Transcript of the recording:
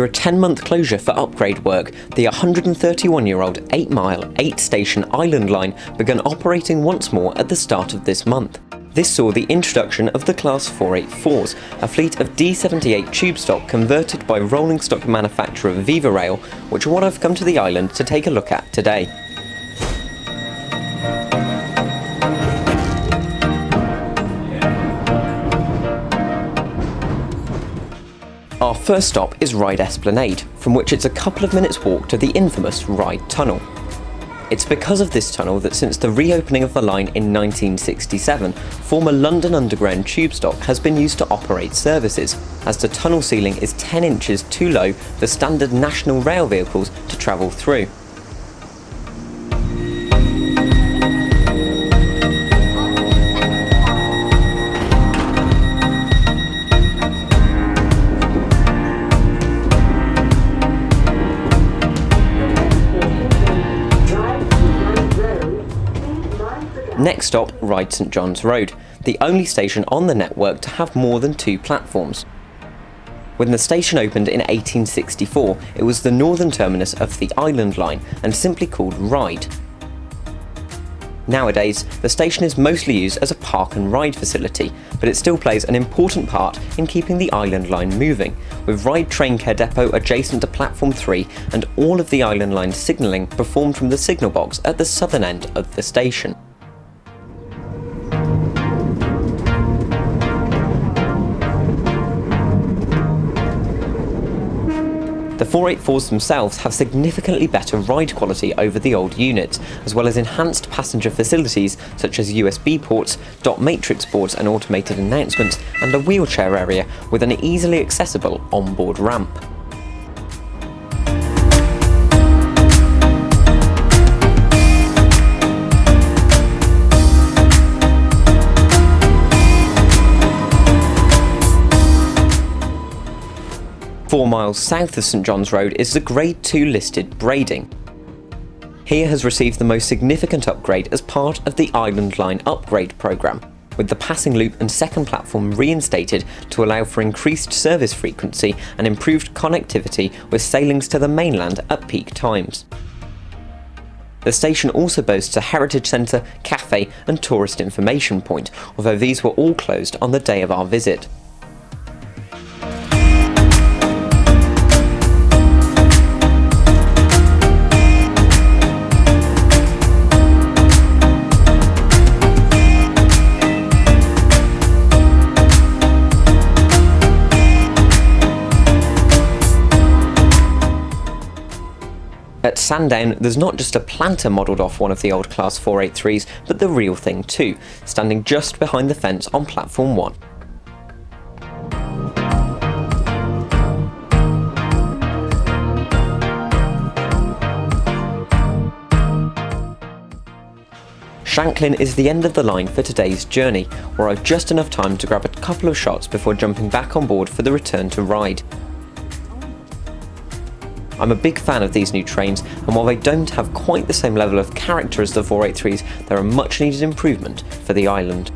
After a 10-month closure for upgrade work, the 131-year-old 8-mile, 8-station Island Line began operating once more at the start of this month. This saw the introduction of the Class 484s, a fleet of D78 tube stock converted by rolling stock manufacturer Vivarail, which are what I've come to the island to take a look at today. Our first stop is Ryde Esplanade, from which it's a couple of minutes walk to the infamous Ryde Tunnel. It's because of this tunnel that since the reopening of the line in 1967, former London Underground tube stock has been used to operate services, as the tunnel ceiling is 10 inches too low for standard national rail vehicles to travel through. Next stop, Ryde St John's Road, the only station on the network to have more than 2 platforms. When the station opened in 1864, it was the northern terminus of the Island Line and simply called Ryde. Nowadays, the station is mostly used as a park and ride facility, but it still plays an important part in keeping the Island Line moving, with Ryde Train Care Depot adjacent to Platform 3 and all of the Island Line signalling performed from the signal box at the southern end of the station. The 484s themselves have significantly better ride quality over the old units, as well as enhanced passenger facilities such as USB ports, dot matrix boards and automated announcements, and a wheelchair area with an easily accessible onboard ramp. Four miles south of St John's Road is the Grade 2 listed Brading. Here has received the most significant upgrade as part of the Island Line upgrade programme, with the passing loop and second platform reinstated to allow for increased service frequency and improved connectivity with sailings to the mainland at peak times. The station also boasts a heritage centre, cafe and tourist information point, although these were all closed on the day of our visit. At Sandown, there's not just a planter modelled off one of the old Class 483s, but the real thing too, standing just behind the fence on Platform 1. Shanklin is the end of the line for today's journey, where I've just enough time to grab a couple of shots before jumping back on board for the return to Ryde. I'm a big fan of these new trains, and while they don't have quite the same level of character as the 483s, they're a much needed improvement for the island.